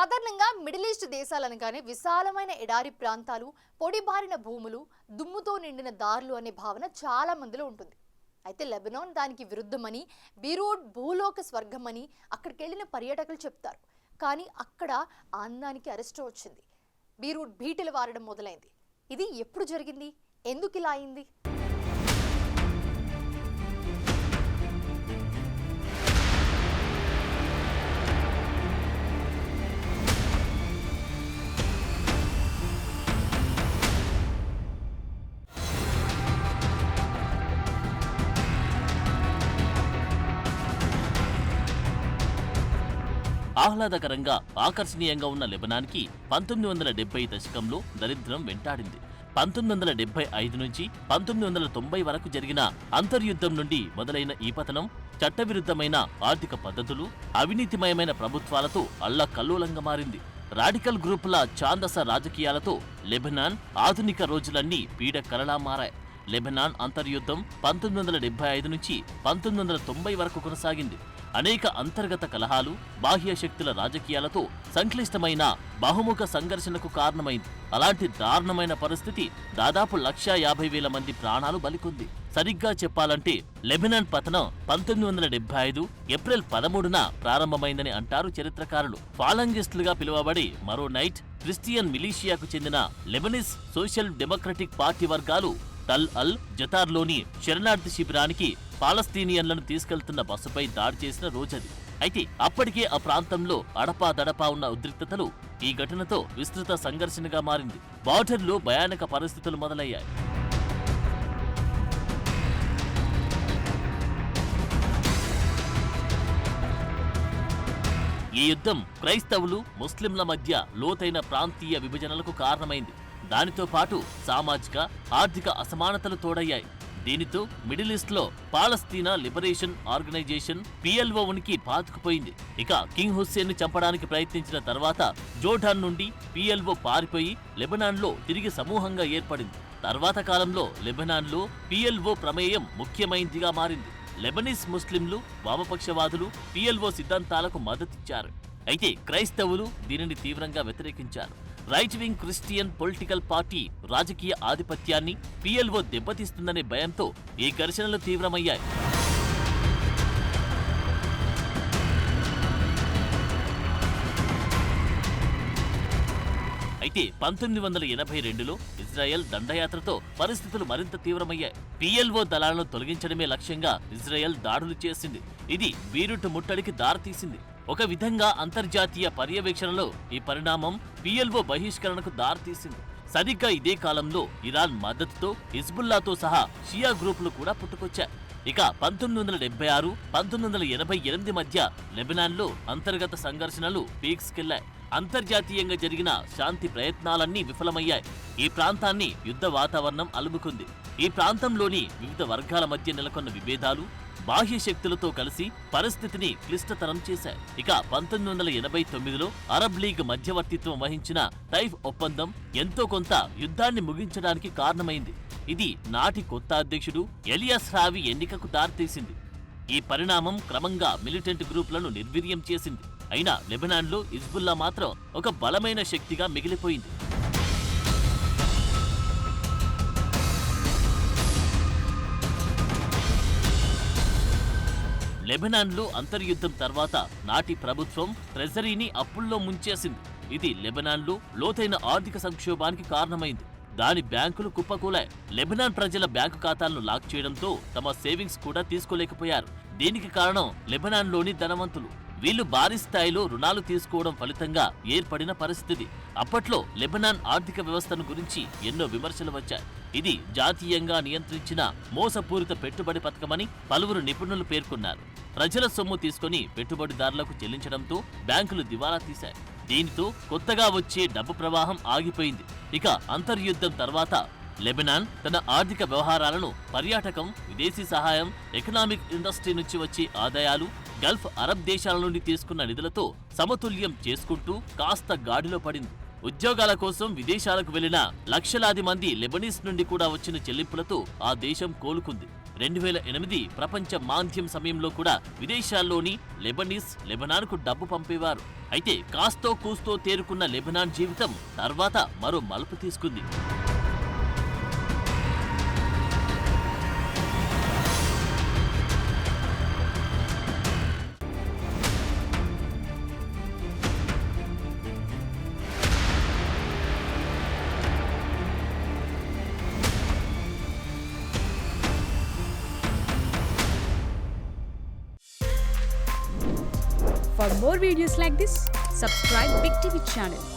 సాధారణంగా middle east దేశాలనగానే విశాలమైన ఎడారి ప్రాంతాలు, పొడిబారిన భూములు, దుమ్ముతో నిండిన దారులు అనే భావన చాలా మందిలో ఉంటుంది. అయితే లెబనాన్ దానికి విరుద్ధమని, బీరూట్ భూలోక స్వర్గమని అక్కడికి వెళ్ళిన పర్యాటకులు చెప్తారు. కానీ అక్కడ ఆ అందానికి అరెస్ట్ వచ్చింది. బీరూట్ బీటలు వారడం మొదలైంది. ఇది ఎప్పుడు జరిగింది? ఎందుకు ఇలా అయింది? ఆహ్లాదకరంగా ఆకర్షణీయంగా ఉన్న లెబనాన్కి 1970 దశకంలో దరిద్రం వెంటాడింది. 1975 నుంచి 1990 వరకు జరిగిన అంతర్యుద్ధం నుండి మొదలైన ఈ పతనం చట్టవిరుద్ధమైన ఆర్థిక పద్ధతులు, అవినీతిమయమైన ప్రభుత్వాలతో అల్లకల్లోలంగా మారింది. రాడికల్ గ్రూపుల ఛాందస రాజకీయాలతో లెబనాన్ ఆధునిక రోజులన్నీ పీడ కలలా మారాయి. లెబనాన్ అంతర్యుద్ధం 1975 నుంచి 1990 వరకు కొనసాగింది. అనేక అంతర్గత కలహాలు, బాహ్య శక్తుల రాజకీయాలతో సంక్లిష్టమైన బహుముఖ సంఘర్షణకు కారణమైంది. అలాంటి దారుణమైన పరిస్థితి దాదాపు 150,000 మంది ప్రాణాలు బలికొంది. సరిగ్గా చెప్పాలంటే లెబనాన్ పతనం 1975 ఏప్రిల్ 13న ప్రారంభమైందని అంటారు చరిత్రకారులు. ఫాలంగిస్టులుగా పిలువబడి మరో నైట్ క్రిస్టియన్ మిలీషియాకు చెందిన లెబనీస్ సోషల్ డెమోక్రటిక్ పార్టీ వర్గాలు టల్ అల్ జతార్లోని శరణార్థి శిబిరానికి పాలస్తీనియన్లను తీసుకెళ్తున్న బస్సుపై దాడి చేసిన రోజది. అయితే అప్పటికే ఆ ప్రాంతంలో అడపాదడపా ఉన్న ఉద్రిక్తతలు ఈ ఘటనతో విస్తృత సంఘర్షణగా మారింది. బార్డర్లో భయానక పరిస్థితులు మొదలయ్యాయి. ఈ యుద్ధం క్రైస్తవులు, ముస్లింల మధ్య లోతైన ప్రాంతీయ విభజనలకు కారణమైంది. దానితో పాటు సామాజిక, ఆర్థిక అసమానతలు తోడయ్యాయి. దీనితో మిడిల్ ఈస్ట్ లో పాలస్తీనా లిబరేషన్ ఆర్గనైజేషన్ PLO ఉనికి పాతుకుపోయింది. ఇక కింగ్ హుస్సేన్ ను చంపడానికి ప్రయత్నించిన తర్వాత జోర్డాన్ నుండి PLO పారిపోయి లెబనాన్ లో తిరిగి సమూహంగా ఏర్పడింది. తర్వాత కాలంలో లెబనాన్ లో PLO ప్రమేయం ముఖ్యమైనదిగా మారింది. లెబనీస్ ముస్లింలు, వామపక్షవాదులు PLO సిద్ధాంతాలకు మద్దతిచ్చారు. అయితే క్రైస్తవులు దీనిని తీవ్రంగా వ్యతిరేకించారు. Right wing Christian political party రాజకీయ ఆధిపత్యాన్ని PLO దెబ్బతీస్తుందనే భయంతో ఈ ఘర్షణలు తీవ్రమయ్యాయి. అయితే 1982లో ఇజ్రాయెల్ దండయాత్రతో పరిస్థితులు మరింత తీవ్రమయ్యాయి. PLO దళాలను తొలగించడమే లక్ష్యంగా ఇజ్రాయెల్ దాడులు చేసింది. ఇది బీరూట్ ముట్టడికి దారితీసింది. ఒక విధంగా అంతర్జాతీయ పర్యవేక్షణలో ఈ పరిణామం PLO బహిష్కరణకు దారితీసింది. సరిగ్గా ఇదే కాలంలో ఇరాన్ మద్దతుతో హిజ్బుల్లాతో సహా షియా గ్రూపులు కూడా పుట్టుకొచ్చాయి. ఇక 1976, 1988 మధ్య లెబనాన్లో అంతర్గత సంఘర్షణలు పీక్స్కెళ్లాయి. అంతర్జాతీయంగా జరిగిన శాంతి ప్రయత్నాలన్నీ విఫలమయ్యాయి. ఈ ప్రాంతాన్ని యుద్ధ వాతావరణం అలుముకుంది. ఈ ప్రాంతంలోని వివిధ వర్గాల మధ్య నెలకొన్న విభేదాలు బాహ్య శక్తులతో కలిసి పరిస్థితిని క్లిష్టతరం చేశాయి. ఇక 1989లో అరబ్ లీగ్ మధ్యవర్తిత్వం వహించిన టైఫ్ ఒప్పందం ఎంతో కొంత యుద్ధాన్ని ముగించడానికి కారణమైంది. ఇది నాటి కొత్త అధ్యక్షుడు ఎలియాస్ రావి ఎన్నికకు దారితీసింది. ఈ పరిణామం క్రమంగా మిలిటెంట్ గ్రూపులను నిర్వీర్యం చేసింది. అయినా లెబనాన్లో హిజ్బుల్లా మాత్రం ఒక బలమైన శక్తిగా మిగిలిపోయింది. లెబనాన్లో అంతర్యుద్ధం తర్వాత నాటి ప్రభుత్వం ట్రెజరీని అప్పుల్లో ముంచేసింది. ఇది లెబనాన్లో లోతైన ఆర్థిక సంక్షోభానికి కారణమైంది. దాని బ్యాంకులు కుప్పకూలాయి. లెబనాన్ ప్రజల బ్యాంకు ఖాతాలను లాక్ చేయడంతో తమ సేవింగ్స్ కూడా తీసుకోలేకపోయారు. దీనికి కారణం లెబనాన్లోని ధనవంతులు. వీళ్లు భారీ స్థాయిలో రుణాలు తీసుకోవడం ఫలితంగా ఏర్పడిన పరిస్థితి. అప్పట్లో లెబనాన్ ఆర్థిక వ్యవస్థను గురించి ఎన్నో విమర్శలు వచ్చాయి. ఇది జాతీయంగా నియంత్రించిన మోసపూరిత పెట్టుబడి పథకమని పలువురు నిపుణులు పేర్కొన్నారు. ప్రజల సొమ్ము తీసుకుని పెట్టుబడిదారులకు చెల్లించడంతో బ్యాంకులు దివాలా తీశాయి. దీనితో కొత్తగా వచ్చే డబ్బు ప్రవాహం ఆగిపోయింది. ఇక అంతర్యుద్ధం తర్వాత లెబనాన్ తన ఆర్థిక వ్యవహారాలను పర్యాటకం, విదేశీ సహాయం, ఎకనామిక్ ఇండస్ట్రీ నుంచి వచ్చే ఆదాయాలు, గల్ఫ్ అరబ్ దేశాల నుండి తీసుకున్న నిధులతో సమతుల్యం చేసుకుంటూ కాస్త గాడిలో పడింది. ఉద్యోగాల కోసం విదేశాలకు వెళ్లిన లక్షలాది మంది లెబనీస్ నుండి కూడా వచ్చిన చెల్లింపులతో ఆ దేశం కోలుకుంది. 2008 ప్రపంచ మాంద్యం సమయంలో కూడా విదేశాల్లోని లెబనాన్కు డబ్బు పంపేవారు. అయితే కాస్తో కూస్తో తేరుకున్న లెబనాన్ జీవితం తర్వాత మరో మలుపు తీసుకుంది. For more videos like this, subscribe Big TV channel.